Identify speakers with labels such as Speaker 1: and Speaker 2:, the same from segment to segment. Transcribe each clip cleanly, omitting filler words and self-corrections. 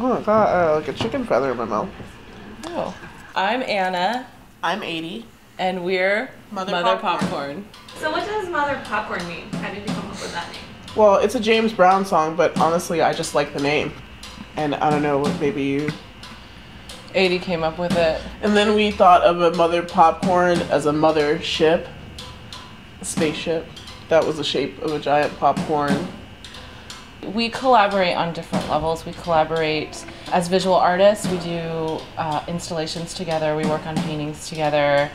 Speaker 1: Oh, I got like a chicken feather in my mouth.
Speaker 2: Oh. I'm Anna.
Speaker 1: I'm Adee.
Speaker 2: And we're Mother Popcorn.
Speaker 3: So what does Mother Popcorn mean? How did you come up with that name?
Speaker 1: Well, it's a James Brown song, but honestly, I just like the name. And I don't know, maybe you...
Speaker 2: Adee came up with it.
Speaker 1: And then we thought of a Mother Popcorn as a mother ship. A spaceship. That was the shape of a giant popcorn.
Speaker 2: We collaborate on different levels. We collaborate as visual artists. We do installations together. We work on paintings together.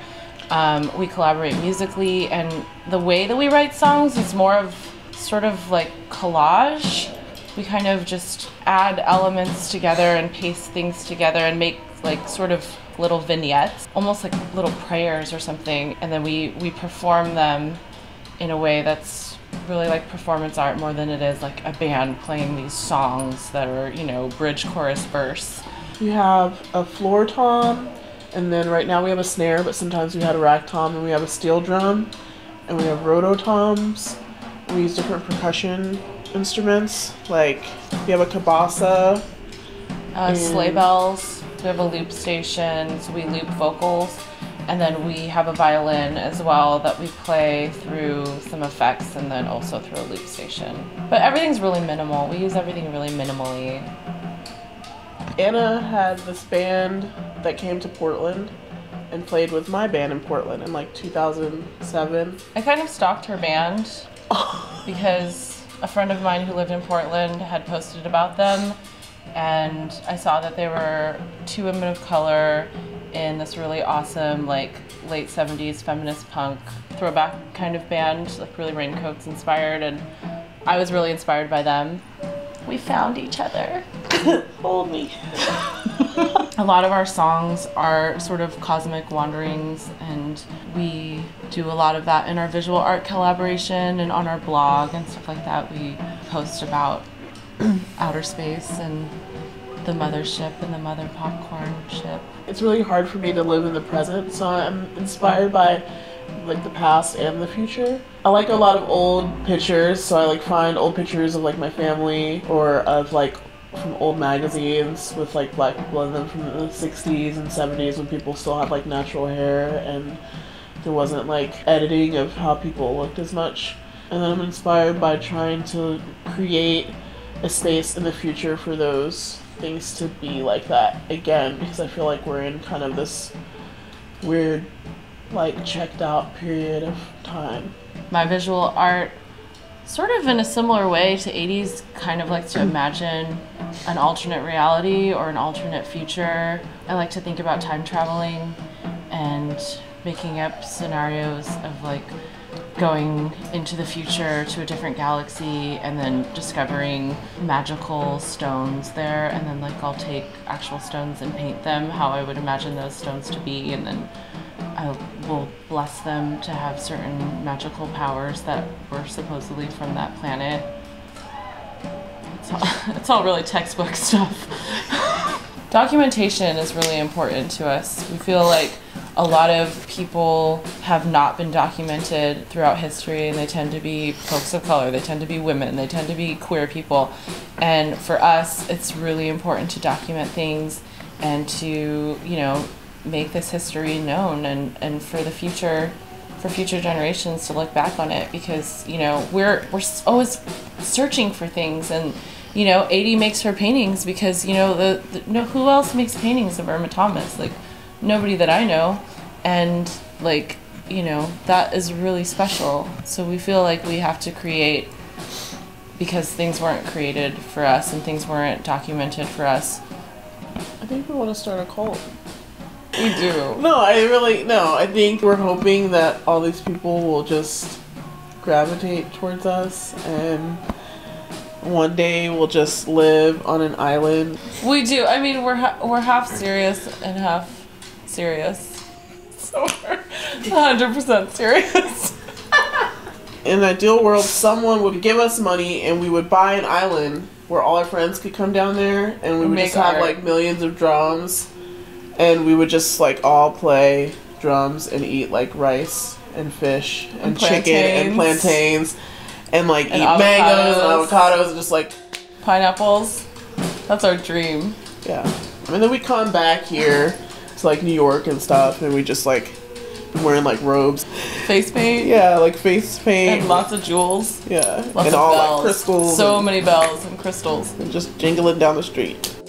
Speaker 2: We collaborate musically, and the way that we write songs is more of sort of like collage. We kind of just add elements together and paste things together and make like sort of little vignettes, almost like little prayers or something, and then we perform them in a way that's really like performance art more than it is like a band playing these songs that are, you know, bridge, chorus, verse.
Speaker 1: We have a floor tom, and then right now we have a snare, but sometimes we had a rack tom, and we have a steel drum, and we have rototoms. We use different percussion instruments, like we have a kabasa.
Speaker 2: Sleigh bells. We have a loop station, so we loop vocals. And then we have a violin as well that we play through some effects and then also through a loop station. But everything's really minimal. We use everything really minimally.
Speaker 1: Anna had this band that came to Portland and played with my band in Portland in like 2007.
Speaker 2: I kind of stalked her band because a friend of mine who lived in Portland had posted about them, and I saw that they were two women of color in this really awesome, like, late 70s feminist punk throwback kind of band, like really Raincoats inspired, and I was really inspired by them. We found each other.
Speaker 1: Hold me.
Speaker 2: A lot of our songs are sort of cosmic wanderings, and we do a lot of that in our visual art collaboration and on our blog and stuff like that. We post about outer space and the mothership and the Mother Popcorn ship.
Speaker 1: It's really hard for me to live in the present, so I'm inspired by like the past and the future. I like a lot of old pictures, so I like find old pictures of like my family or of like from old magazines with like black people in them from the 60s and 70s when people still had like natural hair and there wasn't like editing of how people looked as much. And then I'm inspired by trying to create a space in the future for those things to be like that again, because I feel like we're in kind of this weird, like, checked out period of time.
Speaker 2: My visual art, sort of in a similar way to Adee's, kind of likes to imagine an alternate reality or an alternate future. I like to think about time traveling and making up scenarios of like going into the future to a different galaxy and then discovering magical stones there, and then like I'll take actual stones and paint them how I would imagine those stones to be, and then I will bless them to have certain magical powers that were supposedly from that planet. It's all really textbook stuff. Documentation is really important to us. We feel like a lot of people have not been documented throughout history, and they tend to be folks of color, they tend to be women, they tend to be queer people. And for us, it's really important to document things and to, you know, make this history known, and for the future, for future generations to look back on it, because, you know, we're always searching for things. And you know, Adee makes her paintings because, you know, no, who else makes paintings of Irma Thomas? Like, nobody that I know. And, like, you know, that is really special. So we feel like we have to create because things weren't created for us and things weren't documented for us.
Speaker 1: I think we want to start a cult.
Speaker 2: We do.
Speaker 1: No, I think we're hoping that all these people will just gravitate towards us, and one day we'll just live on an island.
Speaker 2: We do. I mean, we're half serious and half serious. So we're 100% serious.
Speaker 1: In an ideal world, someone would give us money and we would buy an island where all our friends could come down there, and we would just have like millions of drums, and we would just like all play drums and eat like rice and fish and chicken and plantains. And like eat mangoes and avocados and just like
Speaker 2: pineapples. That's our dream.
Speaker 1: Yeah. And then we come back here to like New York and stuff, and we just like wearing like robes.
Speaker 2: Face paint.
Speaker 1: Yeah, like face paint.
Speaker 2: And lots of jewels.
Speaker 1: Yeah.
Speaker 2: Lots
Speaker 1: and
Speaker 2: of
Speaker 1: all
Speaker 2: bells.
Speaker 1: like crystals.
Speaker 2: So many bells and crystals.
Speaker 1: And just jingling down the street.